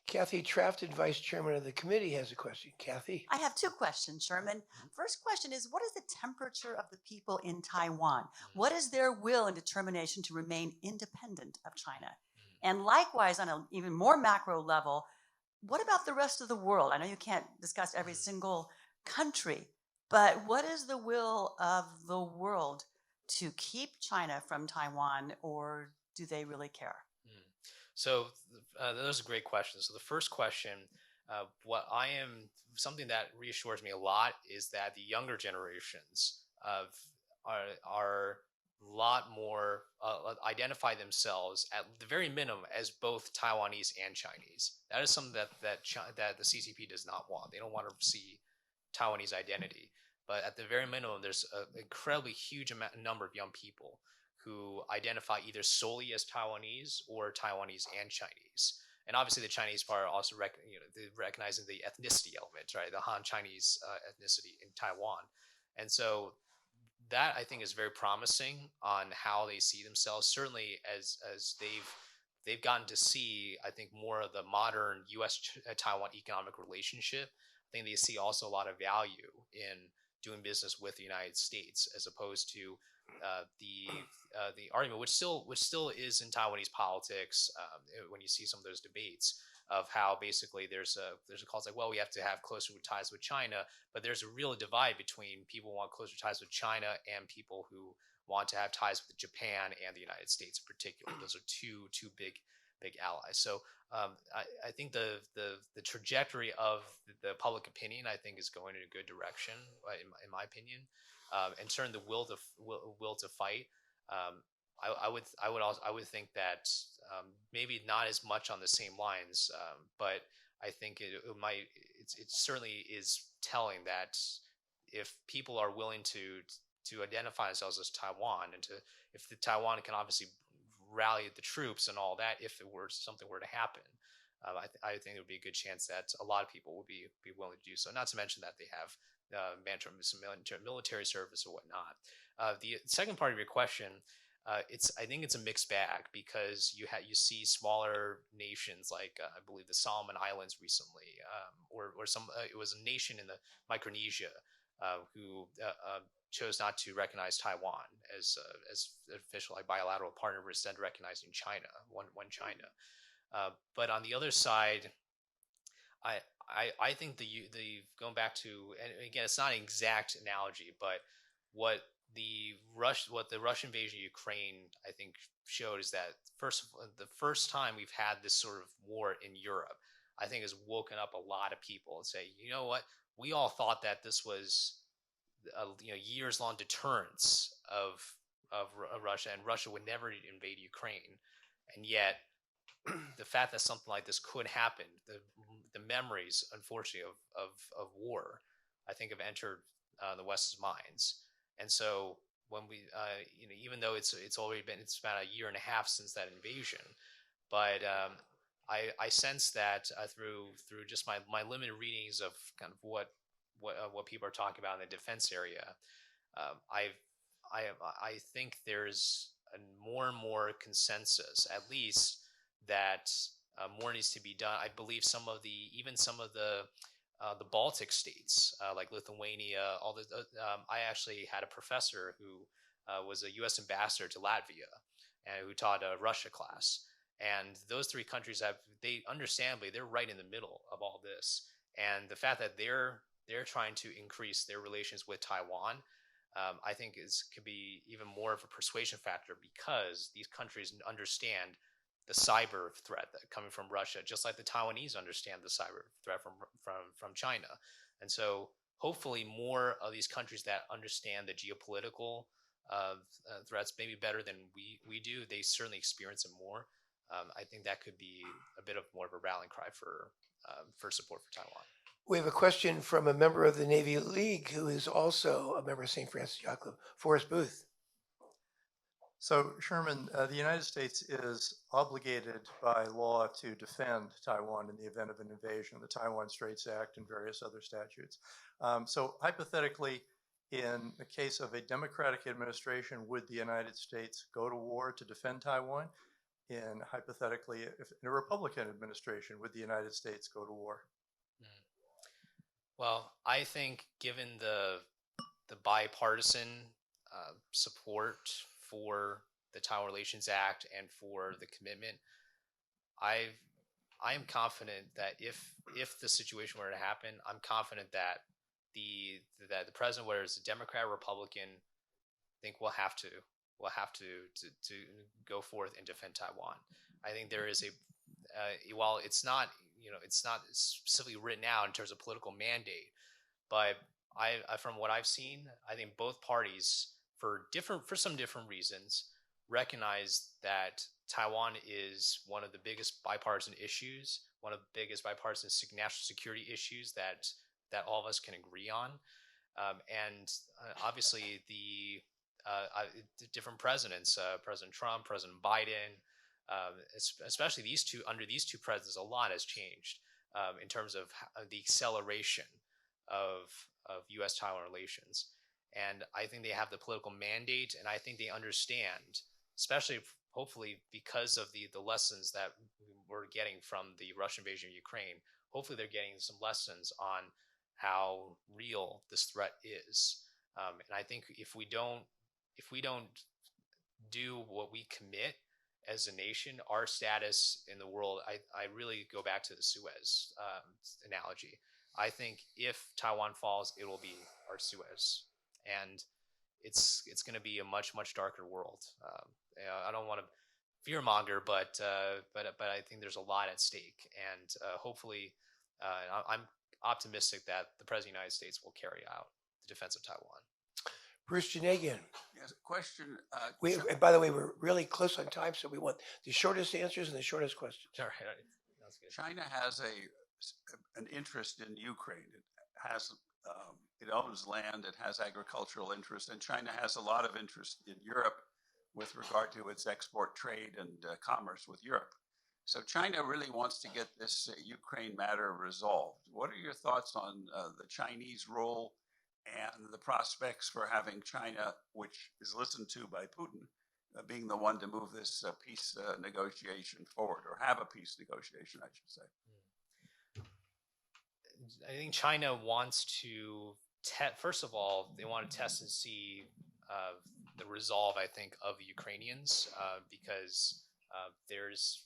Kathy Trafton, Vice Chairman of the committee, has a question. Kathy? I have two questions, Sherman. First question is, what is the temperature of the people in Taiwan? What is their will and determination to remain independent of China? And likewise, on an even more macro level, what about the rest of the world? I know you can't discuss every single country, but what is the will of the world to keep China from Taiwan, or do they really care? So those are great questions. So the first question, something that reassures me a lot is that the younger generations are a lot more identify themselves at the very minimum as both Taiwanese and Chinese. That is something that the CCP does not want. They don't want to see Taiwanese identity. But at the very minimum, there's an incredibly huge number of young people who identify either solely as Taiwanese or Taiwanese and Chinese. And obviously the Chinese part are also recognizing the ethnicity element, right? The Han Chinese ethnicity in Taiwan. And so that I think is very promising on how they see themselves, certainly as they've gotten to see, I think, more of the modern US-Taiwan economic relationship. I think they see also a lot of value in doing business with the United States, as opposed to the argument, which still is in Taiwanese politics, when you see some of those debates of how basically there's a call, it's like, well, we have to have closer ties with China, but there's a real divide between people who want closer ties with China and people who want to have ties with Japan and the United States in particular. Those are two big allies. So I think the trajectory of the public opinion, I think, is going in a good direction, in my opinion. In terms of the will to fight, I would think that maybe not as much on the same lines, but I think it certainly is telling that if people are willing to identify themselves as Taiwan, and if the Taiwan can obviously rally the troops and all that, if something were to happen, I think there would be a good chance that a lot of people would be willing to do so. Not to mention that they have some military service or whatnot. The second part of your question, I think it's a mixed bag, because you see smaller nations like I believe the Solomon Islands recently, or it was a nation in the Micronesia who chose not to recognize Taiwan as an official bilateral partner, instead recognizing China, one China. But on the other side, I think the going back to, and again, it's not an exact analogy, but what the Russian invasion of Ukraine, I think, showed is that the first time we've had this sort of war in Europe, I think, has woken up a lot of people and say, you know what, we all thought that this was years long deterrence of Russia, and Russia would never invade Ukraine, and yet the fact that something like this could happen, the memories, unfortunately, of war, I think, have entered the West's minds. And so when we, even though it's about a year and a half since that invasion, but I sense that through just my limited readings of kind of what people are talking about in the defense area, I think there's a more and more consensus, at least, that more needs to be done. I believe some of the Baltic states, like Lithuania, I actually had a professor who was a U.S. ambassador to Latvia, and who taught a Russia class. And those three countries understandably, they're right in the middle of all this. And the fact that they're trying to increase their relations with Taiwan, I think could be even more of a persuasion factor, because these countries understand the cyber threat coming from Russia, just like the Taiwanese understand the cyber threat from China. And so hopefully more of these countries that understand the geopolitical threats maybe better than we do, they certainly experience it more. I think that could be a bit of more of a rallying cry for support for Taiwan. We have a question from a member of the Navy League who is also a member of St. Francis Yacht Club, Forrest Booth. So, Sherman, the United States is obligated by law to defend Taiwan in the event of an invasion, the Taiwan Straits Act and various other statutes. So, hypothetically, in the case of a Democratic administration, would the United States go to war to defend Taiwan? in, hypothetically, if in a Republican administration, would the United States go to war? Well, I think given the bipartisan support for the Taiwan Relations Act and for the commitment, I am confident that if the situation were to happen, I'm confident that the president, whether it's a Democrat or Republican, I think will have to go forth and defend Taiwan. I think there is while it's not specifically written out in terms of political mandate, but I from what I've seen, I think both parties for some different reasons recognize that Taiwan is one of the biggest bipartisan issues, one of the biggest bipartisan national security issues that all of us can agree on, and obviously the different presidents, President Trump, President Biden, especially under these two presidents, a lot has changed in terms of the acceleration of U.S.-Taiwan relations. And I think they have the political mandate, and I think they understand, especially hopefully because of the lessons that we're getting from the Russian invasion of Ukraine. Hopefully they're getting some lessons on how real this threat is. And I think if we don't do what we commit as a nation, our status in the world, I really go back to the Suez analogy. I think if Taiwan falls, it will be our Suez, and it's going to be a much darker world. I don't want to fearmonger, but I think there's a lot at stake, and hopefully, I'm optimistic that the President of the United States will carry out the defense of Taiwan. Bruce Janagian. Yes, question. And by the way, we're really close on time, so we want the shortest answers and the shortest questions. All right, that's good. China has an interest in Ukraine. It owns land. It has agricultural interest, and China has a lot of interest in Europe with regard to its export trade and commerce with Europe. So China really wants to get this Ukraine matter resolved. What are your thoughts on the Chinese role and the prospects for having China, which is listened to by Putin, being the one to move this peace negotiation forward, or have a peace negotiation, I should say? I think China wants to, first of all, they want to test and see the resolve, I think, of the Ukrainians, because there's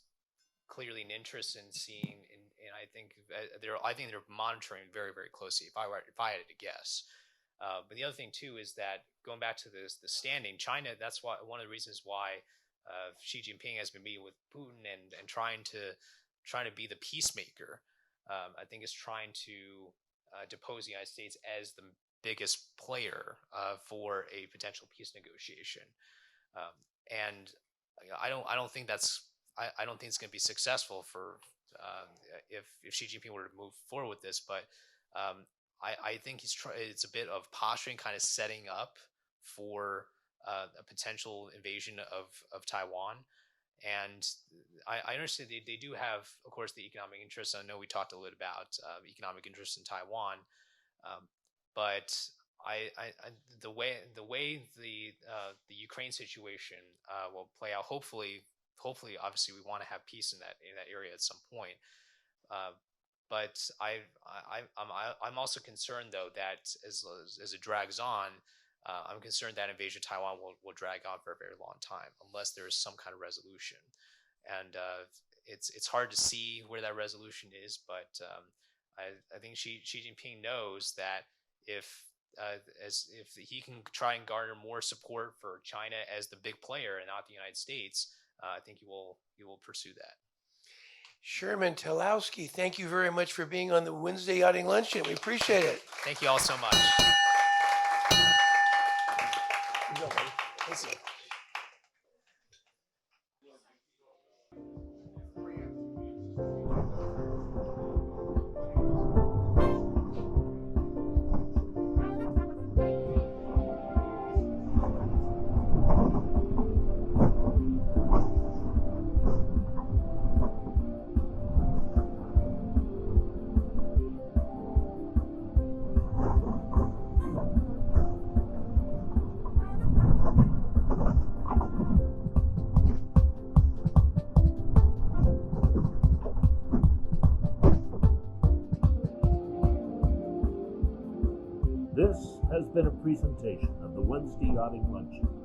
clearly an interest in seeing, and I think they're monitoring very closely. If I had to guess, but the other thing too is that going back to the standing, China. That's why one of the reasons why Xi Jinping has been meeting with Putin and trying to be the peacemaker. I think is trying to depose the United States as the biggest player for a potential peace negotiation, and I don't think it's going to be successful for if Xi Jinping were to move forward with this. But I think it's a bit of posturing, kind of setting up for a potential invasion of Taiwan. And I understand they do have, of course, the economic interests. I know we talked a little about economic interests in Taiwan, but the way the Ukraine situation will play out. Hopefully, obviously, we want to have peace in that area at some point. But I'm also concerned, though, that as it drags on, I'm concerned that invasion of Taiwan will drag on for a very long time unless there is some kind of resolution. And it's hard to see where that resolution is, but I think Xi Jinping knows that if he can try and garner more support for China as the big player and not the United States, I think he will pursue that. Sherman Tylawsky, thank you very much for being on the Wednesday Yachting Luncheon. We appreciate it. Thank you all so much. Thank you. This has been a presentation of the Wednesday Yachting Luncheon.